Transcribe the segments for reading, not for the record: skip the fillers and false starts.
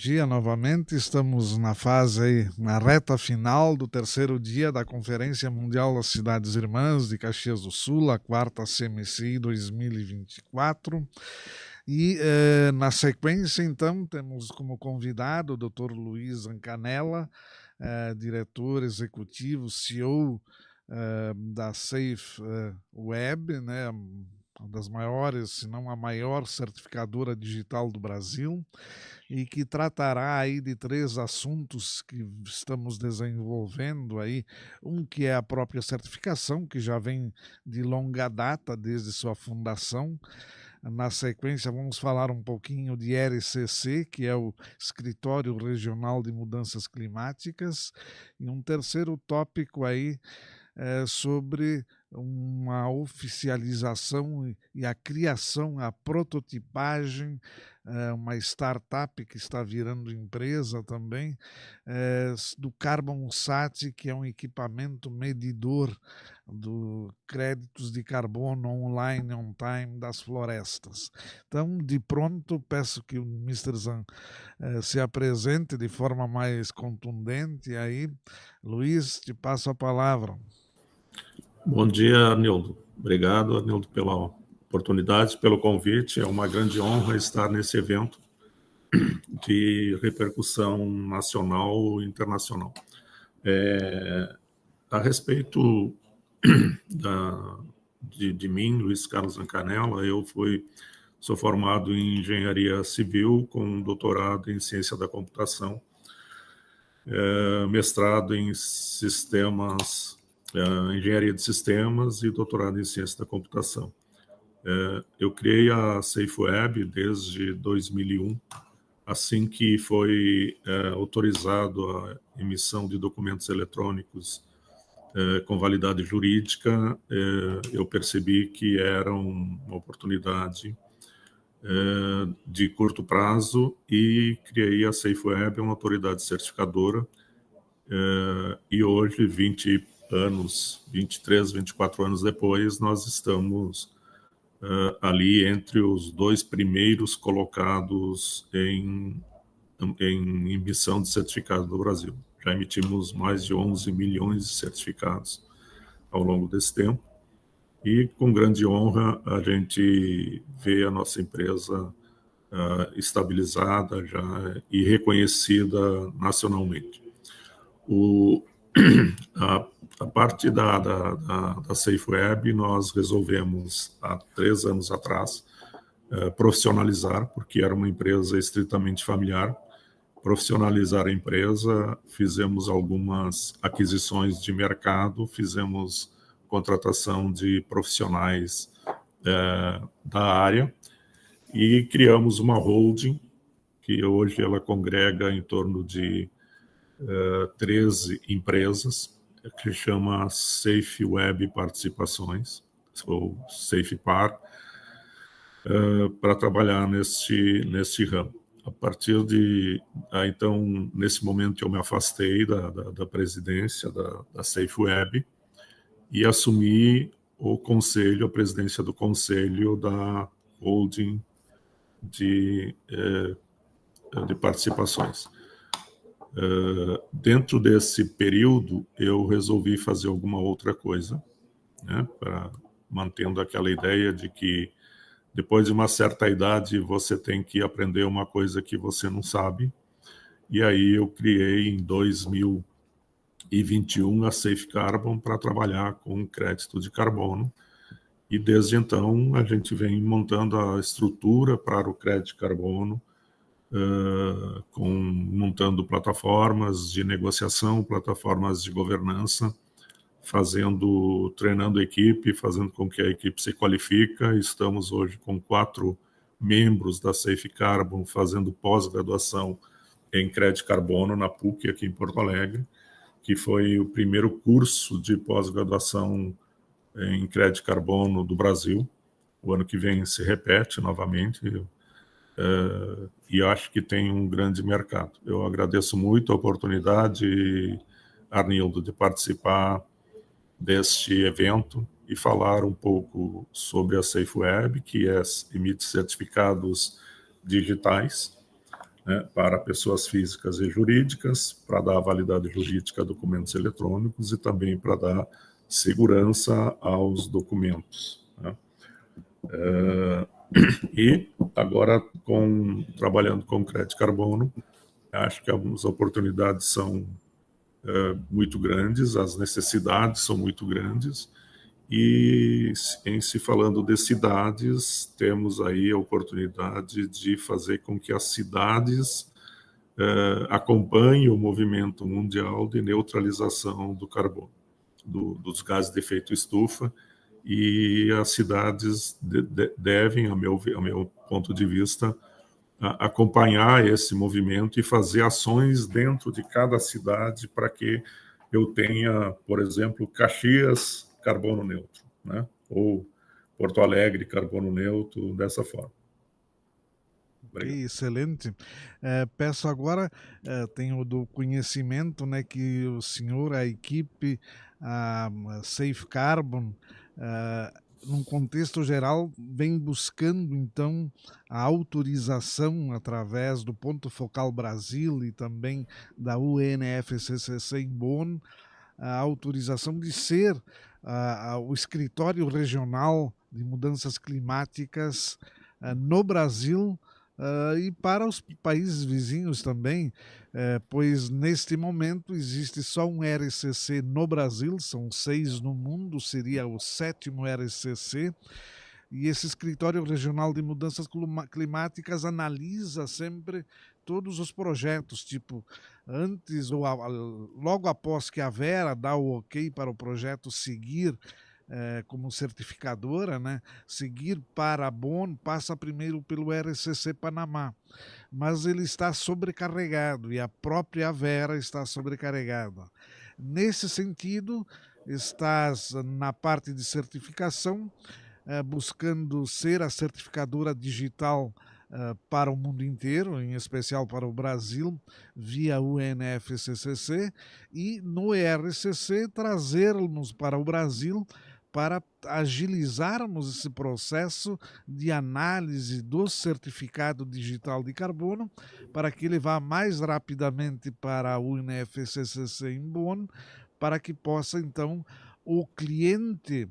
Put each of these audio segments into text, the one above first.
dia novamente. Estamos na fase aí, na reta final do terceiro dia da Conferência Mundial das Cidades Irmãs de Caxias do Sul, a quarta CMCI 2024. E na sequência, então, temos como convidado o Dr. Luiz Ancanella, diretor executivo, CEO da Safe Web, né? Uma das maiores, se não a maior certificadora digital do Brasil, e que tratará aí de três assuntos que estamos desenvolvendo aí. Um que é a própria certificação, que já vem de longa data, desde sua fundação. Na sequência, vamos falar um pouquinho de RCC, que é o Escritório Regional de Mudanças Climáticas, e um terceiro tópico aí sobre uma oficialização e a criação, a prototipagem, uma startup que está virando empresa também, do CarbonSat, que é um equipamento medidor do créditos de carbono online on time das florestas. Então, de pronto, peço que o Mr. Zan se apresente de forma mais contundente. Aí, Luiz, te passo a palavra. Bom dia, Arnildo. Obrigado, Arnildo, pela oportunidade, pelo convite. É uma grande honra estar nesse evento de repercussão nacional e internacional. A respeito de mim, Luiz Carlos Ancanella, eu sou formado em Engenharia Civil com doutorado em Ciência da Computação, mestrado em Sistemas, Engenharia de Sistemas e doutorado em Ciência da Computação. Eu criei a SafeWeb desde 2001, assim que foi autorizado a emissão de documentos eletrônicos com validade jurídica, eu percebi que era uma oportunidade de curto prazo e criei a SafeWeb, uma autoridade certificadora, e hoje, 23, 24 anos depois, nós estamos ali entre os dois primeiros colocados em emissão de certificados do Brasil. Já emitimos mais de 11 milhões de certificados ao longo desse tempo e, com grande honra, a gente vê a nossa empresa estabilizada já e reconhecida nacionalmente. A parte da SafeWeb nós resolvemos há 3 anos atrás profissionalizar, porque era uma empresa estritamente familiar, profissionalizar a empresa, fizemos algumas aquisições de mercado, fizemos contratação de profissionais da área e criamos uma holding que hoje ela congrega em torno de 13 empresas, que chama Safe Web Participações, ou SafePar, para trabalhar neste ramo. A partir então, nesse momento eu me afastei da presidência da SafeWeb e assumi a presidência do conselho da holding de participações. Dentro desse período, eu resolvi fazer alguma outra coisa, né, mantendo aquela ideia de que depois de uma certa idade você tem que aprender uma coisa que você não sabe. E aí eu criei em 2021 a Safe Carbon para trabalhar com crédito de carbono. E desde então a gente montando a estrutura para o crédito de carbono, montando plataformas de negociação, plataformas de governança, treinando a equipe, fazendo com que a equipe se qualifica. Estamos hoje com 4 membros da Safe Carbon fazendo pós-graduação em crédito carbono na PUC, aqui em Porto Alegre, que foi o primeiro curso de pós-graduação em crédito carbono do Brasil. O ano que vem se repete novamente, e acho que tem um grande mercado. Eu agradeço muito a oportunidade, Arnildo, de participar deste evento e falar um pouco sobre a SafeWeb, que emite certificados digitais, né, para pessoas físicas e jurídicas, para dar validade jurídica a documentos eletrônicos e também para dar segurança aos documentos, né? E agora, trabalhando com crédito carbono, acho que as oportunidades são muito grandes, as necessidades são muito grandes, e em se falando de cidades, temos aí a oportunidade de fazer com que as cidades acompanhem o movimento mundial de neutralização do carbono, dos gases de efeito estufa, e as cidades devem, a meu ponto de vista, acompanhar esse movimento e fazer ações dentro de cada cidade para que eu tenha, por exemplo, Caxias carbono neutro, né? Ou Porto Alegre carbono neutro, dessa forma. Ok, excelente. Peço agora, tenho do conhecimento, né, que o senhor, a equipe, a Safe Carbon, num contexto geral, vem buscando, então, a autorização através do Ponto Focal Brasil e também da UNFCCC em Bonn, a autorização de ser o escritório regional de mudanças climáticas no Brasil, e para os países vizinhos também, pois neste momento existe só um RCC no Brasil, são 6 no mundo, seria o 7º RCC, e esse escritório regional de mudanças climáticas analisa sempre todos os projetos, tipo, antes ou logo após que a Vera dá o ok para o projeto seguir como certificadora, né? Seguir para a Bonn, passa primeiro pelo RCC Panamá, mas ele está sobrecarregado e a própria Vera está sobrecarregada. Nesse sentido, estás na parte de certificação, buscando ser a certificadora digital para o mundo inteiro, em especial para o Brasil, via UNFCCC, e no ERCC trazermos para o Brasil para agilizarmos esse processo de análise do certificado digital de carbono, para que ele vá mais rapidamente para a UNFCCC em Bonn, para que possa, então, o cliente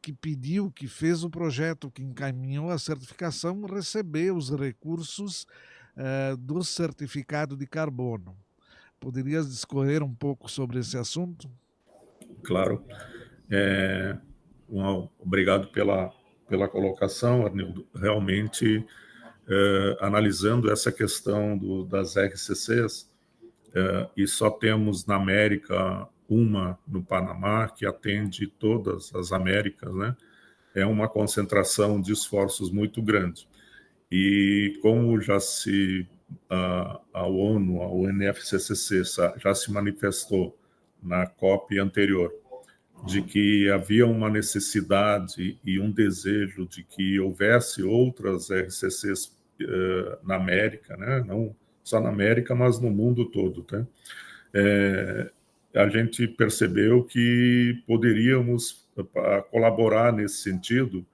que pediu, que fez o projeto, que encaminhou a certificação, receber os recursos do certificado de carbono. Poderias discorrer um pouco sobre esse assunto? Claro. Obrigado pela colocação, Arnildo. Realmente, analisando essa questão das RCCs, e só temos na América uma no Panamá que atende todas as Américas, né? É uma concentração de esforços muito grande. E como a ONU, a UNFCCC, já se manifestou na COP anterior, de que havia uma necessidade e um desejo de que houvesse outras RCCs na América, né? Não só na América, mas no mundo todo, tá? A gente percebeu que poderíamos colaborar nesse sentido,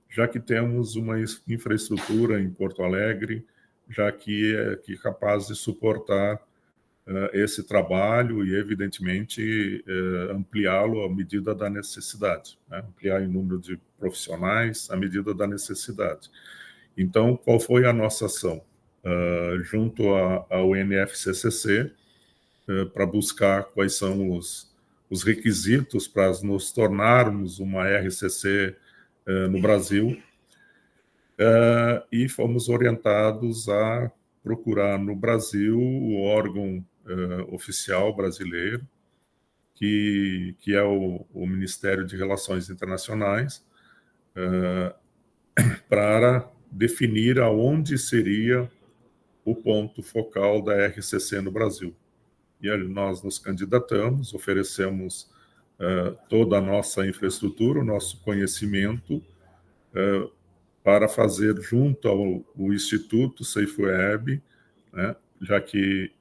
já que temos uma infraestrutura em Porto Alegre, já que é capaz de suportar esse trabalho e, evidentemente, ampliá-lo à medida da necessidade, né? Ampliar o número de profissionais à medida da necessidade. Então, qual foi a nossa ação? Junto ao UNFCCC, para buscar quais são os requisitos para nos tornarmos uma RCC no Brasil, e fomos orientados a procurar no Brasil o órgão oficial brasileiro, que é o Ministério de Relações Internacionais, para definir aonde seria o ponto focal da RCC no Brasil. E aí nós nos candidatamos, oferecemos toda a nossa infraestrutura, o nosso conhecimento, para fazer junto ao Instituto SafeWeb, né, já que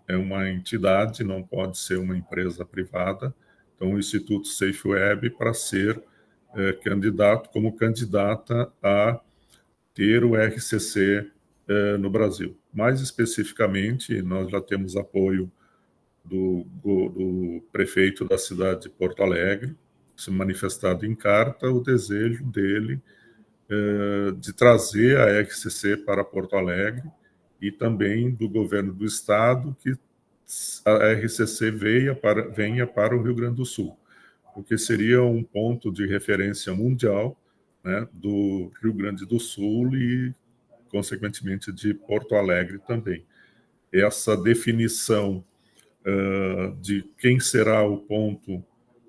é uma entidade, não pode ser uma empresa privada, então o Instituto SafeWeb para ser como candidata a ter o RCC no Brasil. Mais especificamente, nós já temos apoio do prefeito da cidade de Porto Alegre, se manifestado em carta o desejo dele de trazer a RCC para Porto Alegre, e também do governo do estado que a RCC venha para o Rio Grande do Sul, porque seria um ponto de referência mundial, né, do Rio Grande do Sul e, consequentemente, de Porto Alegre também. Essa definição de quem será o ponto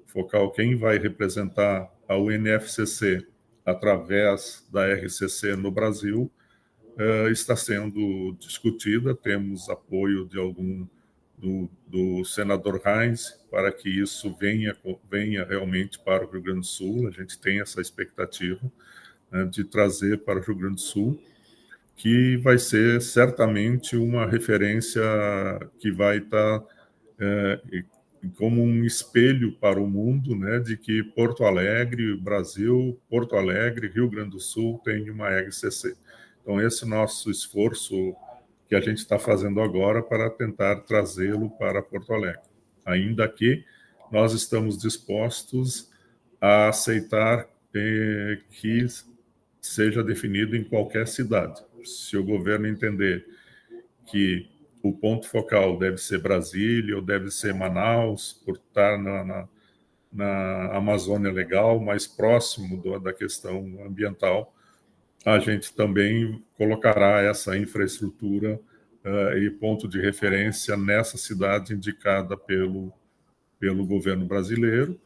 focal, quem vai representar a UNFCC através da RCC no Brasil, está sendo discutida. Temos apoio de do senador Heinz para que isso venha realmente para o Rio Grande do Sul. A gente tem essa expectativa, né, de trazer para o Rio Grande do Sul, que vai ser certamente uma referência que vai estar como um espelho para o mundo, né, de que Porto Alegre, Brasil, Porto Alegre, Rio Grande do Sul tem uma RCC. Então, esse nosso esforço que a gente está fazendo agora para tentar trazê-lo para Porto Alegre. Ainda que nós estamos dispostos a aceitar que seja definido em qualquer cidade. Se o governo entender que o ponto focal deve ser Brasília ou deve ser Manaus, por estar na Amazônia Legal, mais próximo da questão ambiental, a gente também colocará essa infraestrutura e ponto de referência nessa cidade indicada pelo governo brasileiro,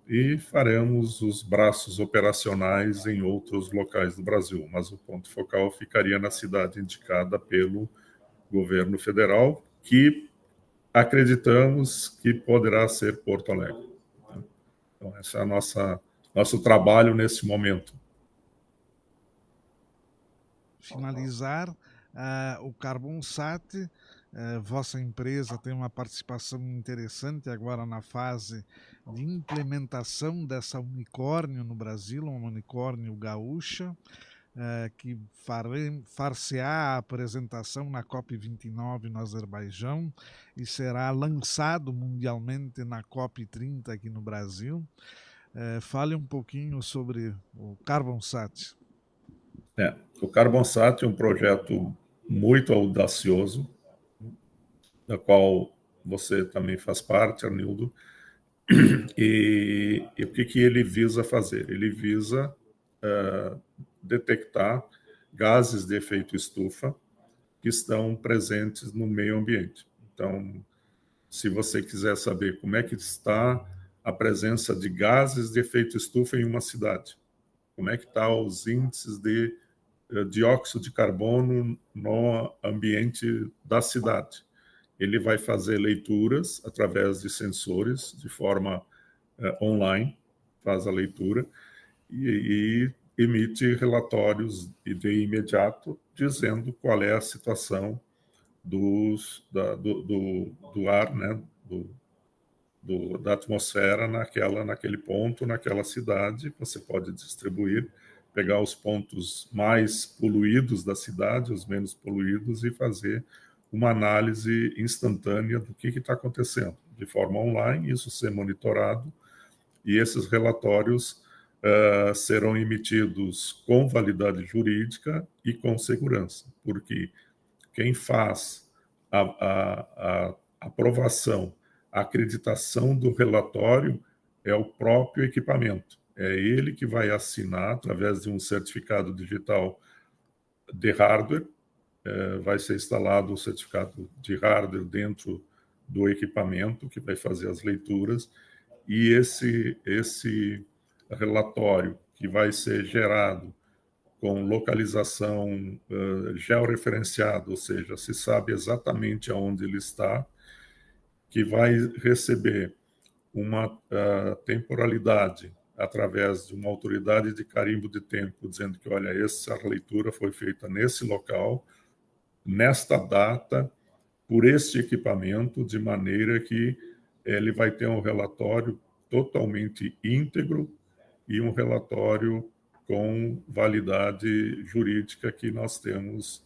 e faremos os braços operacionais em outros locais do Brasil, mas o ponto focal ficaria na cidade indicada pelo governo federal, que acreditamos que poderá ser Porto Alegre. Então, esse é nosso trabalho nesse momento. Finalizar, o CarbonSat, vossa empresa tem uma participação interessante agora na fase de implementação dessa unicórnio no Brasil, uma unicórnio gaúcha, que far-se-á a apresentação na COP29 no Azerbaijão e será lançado mundialmente na COP30 aqui no Brasil. Fale um pouquinho sobre o CarbonSat. O CarbonSat é um projeto muito audacioso, da qual você também faz parte, Arnildo. E o que ele visa fazer? Ele visa detectar gases de efeito estufa que estão presentes no meio ambiente. Então, se você quiser saber como é que está a presença de gases de efeito estufa em uma cidade, como é que estão os índices de dióxido de carbono no ambiente da cidade, ele vai fazer leituras através de sensores, de forma online, faz a leitura e emite relatórios de imediato dizendo qual é a situação do ar, né, da atmosfera naquele ponto, naquela cidade. Você pode distribuir, pegar os pontos mais poluídos da cidade, os menos poluídos, e fazer uma análise instantânea do que está acontecendo, de forma online, isso ser monitorado, e esses relatórios serão emitidos com validade jurídica e com segurança, porque quem faz a aprovação, a acreditação do relatório é o próprio equipamento. É ele que vai assinar, através de um certificado digital de hardware, vai ser instalado o certificado de hardware dentro do equipamento, que vai fazer as leituras, e esse relatório, que vai ser gerado com localização georreferenciada, ou seja, se sabe exatamente aonde ele está, que vai receber uma temporalidade através de uma autoridade de carimbo de tempo, dizendo que, olha, essa leitura foi feita nesse local, nesta data, por este equipamento, de maneira que ele vai ter um relatório totalmente íntegro e um relatório com validade jurídica que nós temos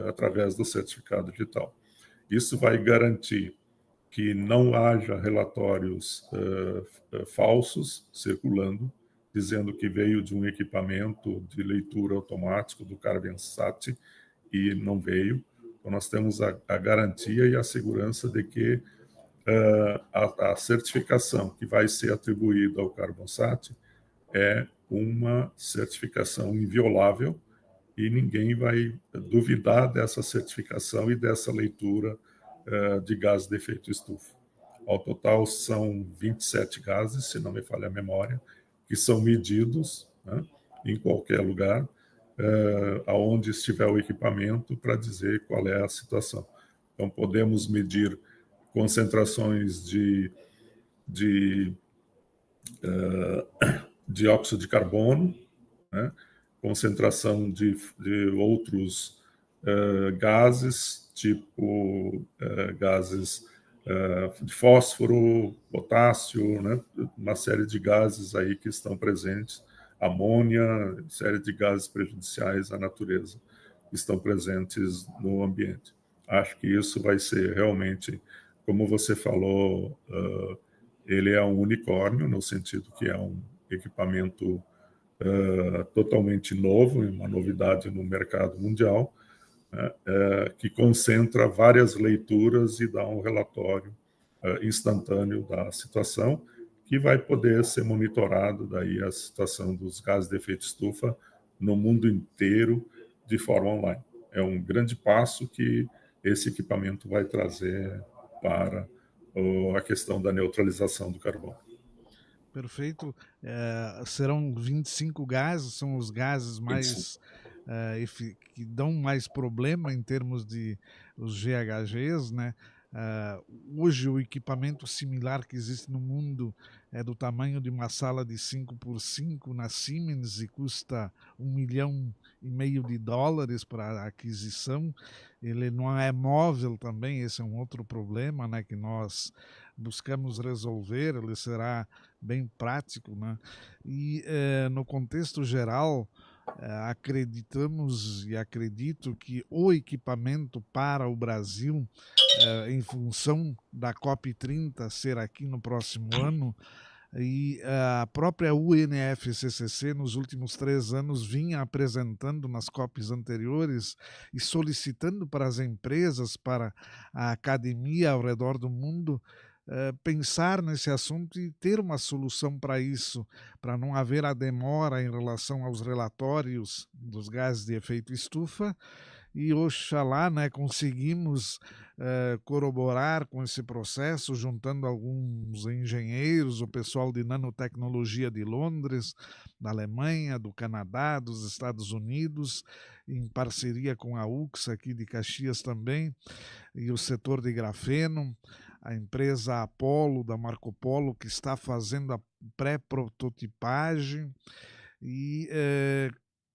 através do certificado digital. Isso vai garantir que não haja relatórios falsos circulando, dizendo que veio de um equipamento de leitura automático do CarbonSat e não veio. Então, nós temos a garantia e a segurança de que a certificação que vai ser atribuída ao CarbonSat é uma certificação inviolável e ninguém vai duvidar dessa certificação e dessa leitura de gases de efeito estufa. Ao total, são 27 gases, se não me falha a memória, que são medidos, né, em qualquer lugar, aonde estiver o equipamento, para dizer qual é a situação. Então, podemos medir concentrações de dióxido de carbono, né, concentração de outros gases, tipo gases de fósforo, potássio, né, uma série de gases aí que estão presentes, amônia, série de gases prejudiciais à natureza que estão presentes no ambiente. Acho que isso vai ser realmente, como você falou, ele é um unicórnio, no sentido que é um equipamento totalmente novo, uma novidade no mercado mundial, que concentra várias leituras e dá um relatório instantâneo da situação, que vai poder ser monitorado daí a situação dos gases de efeito estufa no mundo inteiro de forma online. É um grande passo que esse equipamento vai trazer para a questão da neutralização do carbono. Perfeito. Serão 25 gases, são os gases mais que dão mais problema em termos de os GHGs, né? Hoje o equipamento similar que existe no mundo é do tamanho de uma sala de 5x5 na Siemens e custa $1,5 milhão para aquisição. Ele não é móvel também, esse é um outro problema, né, que nós buscamos resolver. Ele será bem prático, né? E no contexto geral, acreditamos e acredito que o equipamento para o Brasil, em função da COP30 ser aqui no próximo ano, e a própria UNFCCC, nos últimos 3 anos, vinha apresentando nas COPs anteriores e solicitando para as empresas, para a academia ao redor do mundo, pensar nesse assunto e ter uma solução para isso, para não haver a demora em relação aos relatórios dos gases de efeito estufa. E oxalá, né, conseguimos corroborar com esse processo, juntando alguns engenheiros, o pessoal de nanotecnologia de Londres, da Alemanha, do Canadá, dos Estados Unidos, em parceria com a UX aqui de Caxias também, e o setor de grafeno, a empresa Apollo, da Marco Polo, que está fazendo a pré-prototipagem e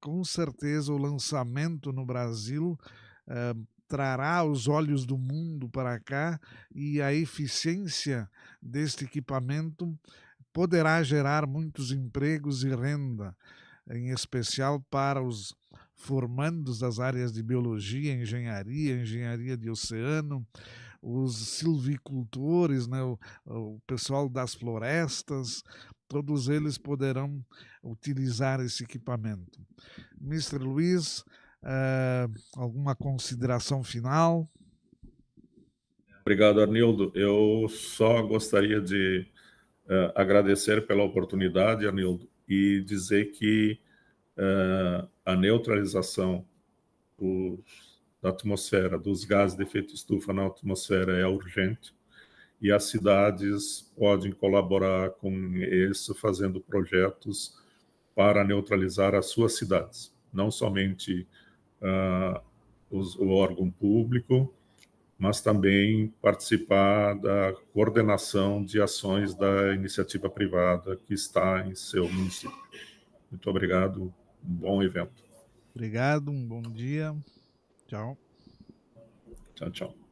com certeza o lançamento no Brasil trará os olhos do mundo para cá e a eficiência deste equipamento poderá gerar muitos empregos e renda, em especial para os formandos das áreas de biologia, engenharia de oceano, os silvicultores, né, o pessoal das florestas, todos eles poderão utilizar esse equipamento. Mr. Luiz, alguma consideração final? Obrigado, Arnildo. Eu só gostaria de agradecer pela oportunidade, Arnildo, e dizer que a neutralização da atmosfera, dos gases de efeito estufa na atmosfera é urgente e as cidades podem colaborar com isso, fazendo projetos para neutralizar as suas cidades. Não somente o órgão público, mas também participar da coordenação de ações da iniciativa privada que está em seu município. Muito obrigado, um bom evento. Obrigado, um bom dia. Tchau. Tchau, tchau.